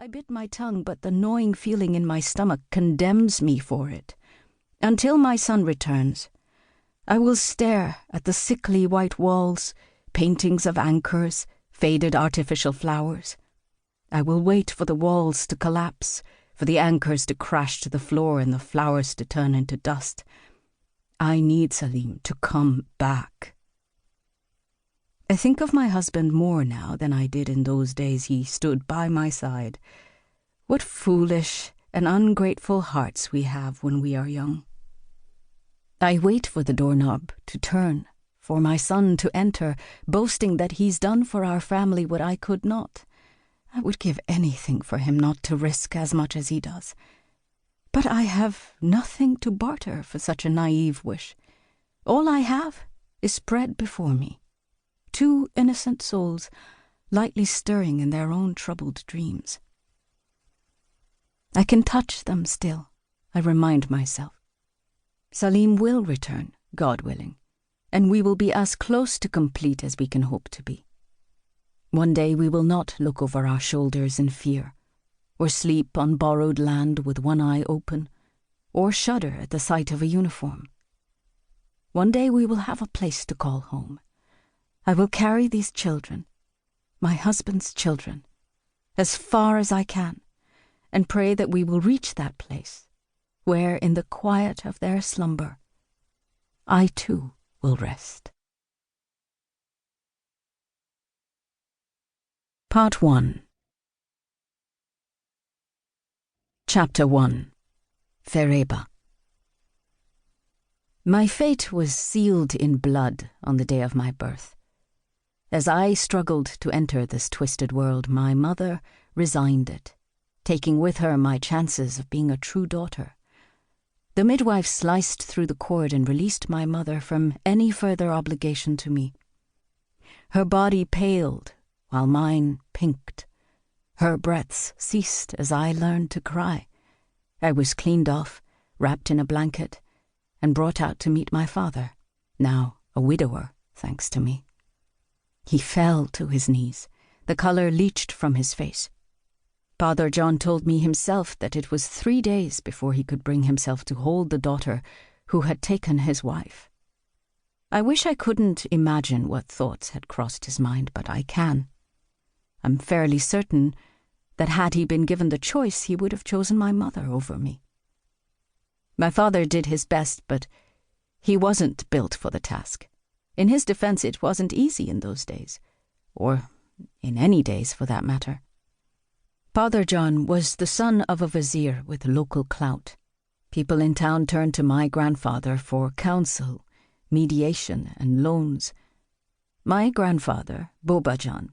I bit my tongue, but the gnawing feeling in my stomach condemns me for it. Until my son returns, I will stare at the sickly white walls, paintings of anchors, faded artificial flowers. I will wait for the walls to collapse, for the anchors to crash to the floor and the flowers to turn into dust. I need Salim to come back. I think of my husband more now than I did in those days he stood by my side. What foolish and ungrateful hearts we have when we are young. I wait for the doorknob to turn, for my son to enter, boasting that he's done for our family what I could not. I would give anything for him not to risk as much as he does. But I have nothing to barter for such a naive wish. All I have is spread before me. 2 innocent souls, lightly stirring in their own troubled dreams. I can touch them still, I remind myself. Salim will return, God willing, and we will be as close to complete as we can hope to be. One day we will not look over our shoulders in fear, or sleep on borrowed land with one eye open, or shudder at the sight of a uniform. One day we will have a place to call home. I will carry these children, my husband's children, as far as I can, and pray that we will reach that place, where in the quiet of their slumber, I too will rest. Part 1. Chapter 1. Fereiba. My fate was sealed in blood on the day of my birth. As I struggled to enter this twisted world, my mother resigned it, taking with her my chances of being a true daughter. The midwife sliced through the cord and released my mother from any further obligation to me. Her body paled, while mine pinked. Her breaths ceased as I learned to cry. I was cleaned off, wrapped in a blanket, and brought out to meet my father, now a widower, thanks to me. He fell to his knees. The color leached from his face. Father John told me himself that it was 3 days before he could bring himself to hold the daughter who had taken his wife. I wish I couldn't imagine what thoughts had crossed his mind, but I can. I'm fairly certain that had he been given the choice, he would have chosen my mother over me. My father did his best, but he wasn't built for the task. In his defense, it wasn't easy in those days, or in any days for that matter. Father John was the son of a vizier with local clout. People in town turned to my grandfather for counsel, mediation, and loans. My grandfather, Bobajan,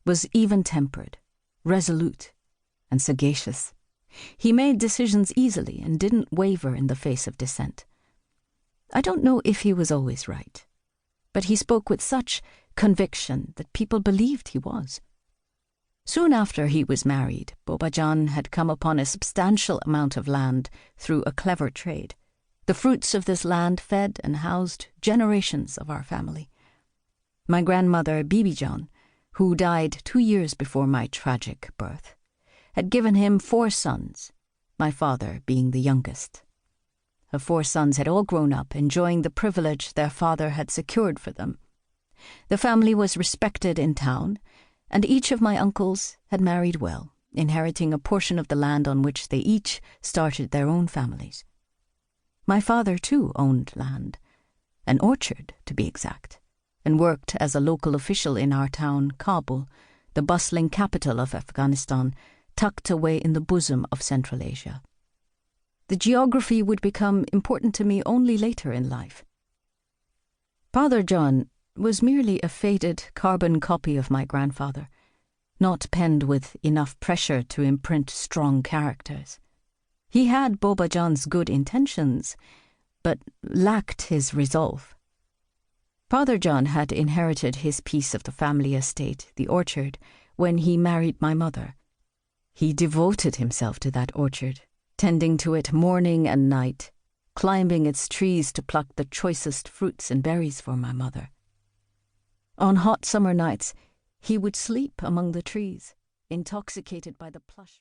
was even-tempered, resolute, and sagacious. He made decisions easily and didn't waver in the face of dissent. I don't know if he was always right, but he spoke with such conviction that people believed he was. Soon after he was married, Bobajan had come upon a substantial amount of land through a clever trade. The fruits of this land fed and housed generations of our family. My grandmother, Bibijan, who died 2 years before my tragic birth, had given him 4 sons, my father being the youngest. Her 4 sons had all grown up, enjoying the privilege their father had secured for them. The family was respected in town, and each of my uncles had married well, inheriting a portion of the land on which they each started their own families. My father, too, owned land, an orchard, to be exact, and worked as a local official in our town, Kabul, the bustling capital of Afghanistan, tucked away in the bosom of Central Asia. The geography would become important to me only later in life. Father John was merely a faded carbon copy of my grandfather, not penned with enough pressure to imprint strong characters. He had Bobajan's good intentions, but lacked his resolve. Father John had inherited his piece of the family estate, the orchard, when he married my mother. He devoted himself to that orchard, tending to it morning and night, climbing its trees to pluck the choicest fruits and berries for my mother. On hot summer nights, he would sleep among the trees, intoxicated by the plush